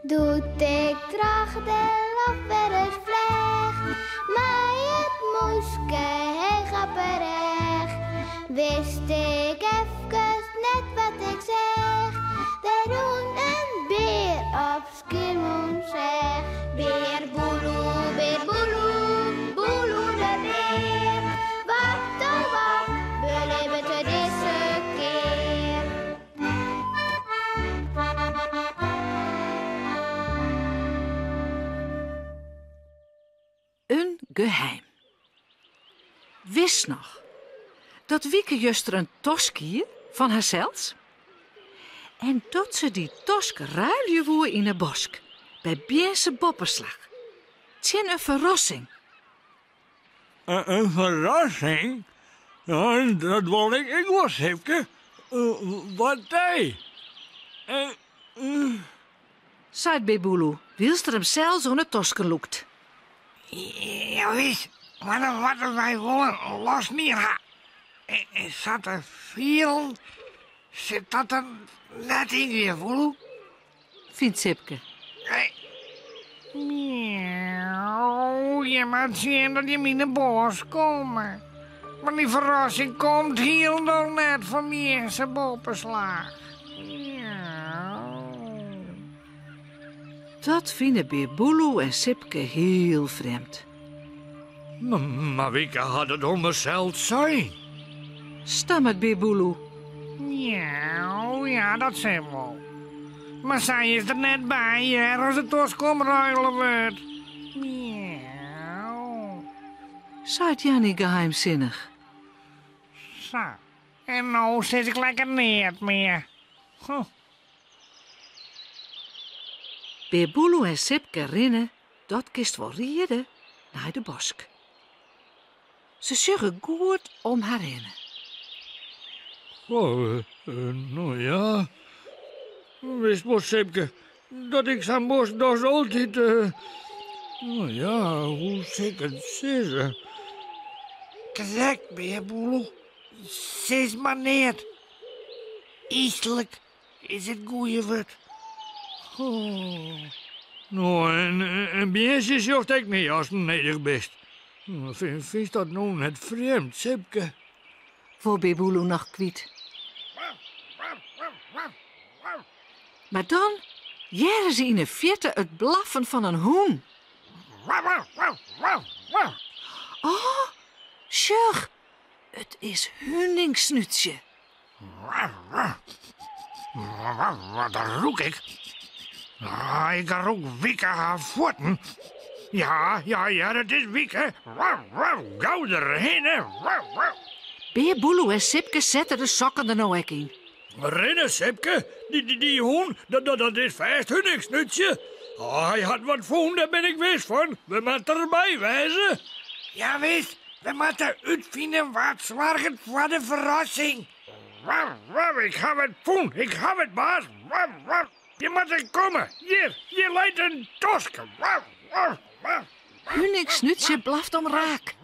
Doet ik tracht de lach weer eens vleg, maar het moeske heel grapperig. Wist ik even net wat ik zeg, wij doen een beer op Schiermonnikoog zeg. Beer boeloe, boeloe de beer. Wat oh wat, beleven we deze keer. Een geheim. Wist nog dat Wieke juster een tosk hier van haarzelfs? En dat ze die tosk ruilje woer in een bosk, bij Bierse bopperslag. Tjen een verrassing. Een verrassing? Ja, dat wil ik wel, Sipke. Wat hij? Zei Beboeloe, wilst er hem zelfs aan het tosken loekt. Ja, wist, maar wat wij willen los niet ha. Zat er veel, zit dat er net in je voel? Vindt Sipke. Miauw, je moet zien dat je in de bos komen. Maar die verrassing komt heel nog net van die eerste boppenslag. Dat vinden Beboeloe en Sipke heel vreemd. Maar Wieke had het onbesteld zijn. Stammert Beboeloe. Miauw, ja, dat zijn we wel. Maar zij is er net bij, hè, als het toskom ruilen wordt. Miauw. Zei Jannie geheimzinnig. Zo, en nou zit ik lekker niet meer. Beboeloe en Sipke rennen, dat kist wel rieden, naar de bosk. Ze zuggen goed om haar heen. Nou ja. Wist wel, Sipke, dat ik zo'n bos dus altijd... Nou ja, hoe zeker het zeggen? Correct, Beerboel. Zes maar niet. Eastelijk is het goeie woord. Nou, en Bierse zocht ik niet als een nedig best. Vind dat nou net vreemd, Sipke? Voor Beboeloe nog kwiet. Maar dan jaren ze in een verte het blaffen van een hoen. Oh, sjoch, het is Hunningsnutsje. Wat roek ik? Ik roek Wieke haar voeten. Ja, dat is Wieke. Gauw erheen, hè. Beboeloe en Sipke zetten de sokken er nou ook in. Rennen, Sipke. Die hoen, dat is vast Hunningsnutsje. Hij had wat voen, daar ben ik wist van. We moeten erbij wijzen. Ja, wist. We moeten uitvinden wat zorgt voor de verrassing. Ik heb het voen. Ik heb het, baas. Je moet er komen. Hier, je leidt een tosk. Hunningsnutsje blaft om raak.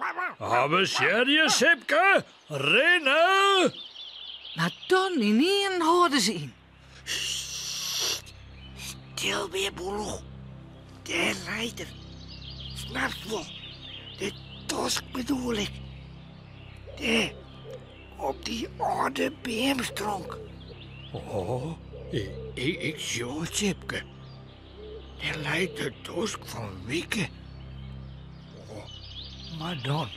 We serieus, Sipke. Rennen. Maar dan in één hoorden ze in. Stil weer, Boelo. De leider. Snapt wel. De tosk bedoel ik. De op die oude beemstronk. Oh, ik zie het, Sipke. De leidt de tosk van Wieke. Maar dan,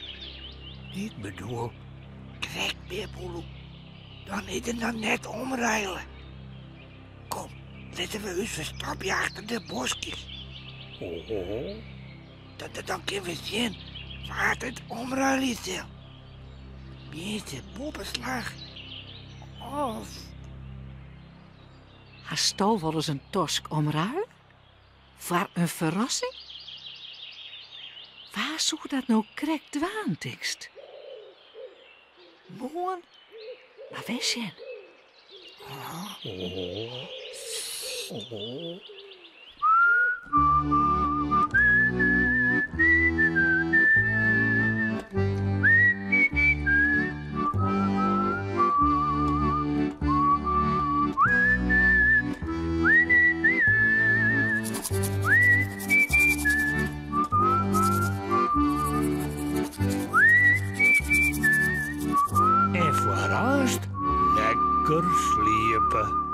ik bedoel... Kijk, Beerboel. Dan is het dan net omruilen. Kom, zetten we ons verstapje achter de bosjes. Dan kunnen we zien waar het omruilen is. Wie is de boppenslag? Of... Haar stal wel eens een tosk omruilen? Voor een verrassing? Waar zou dat nou krek dwaantekst? Mooi, maar wees je? daarnaast lekker slepen.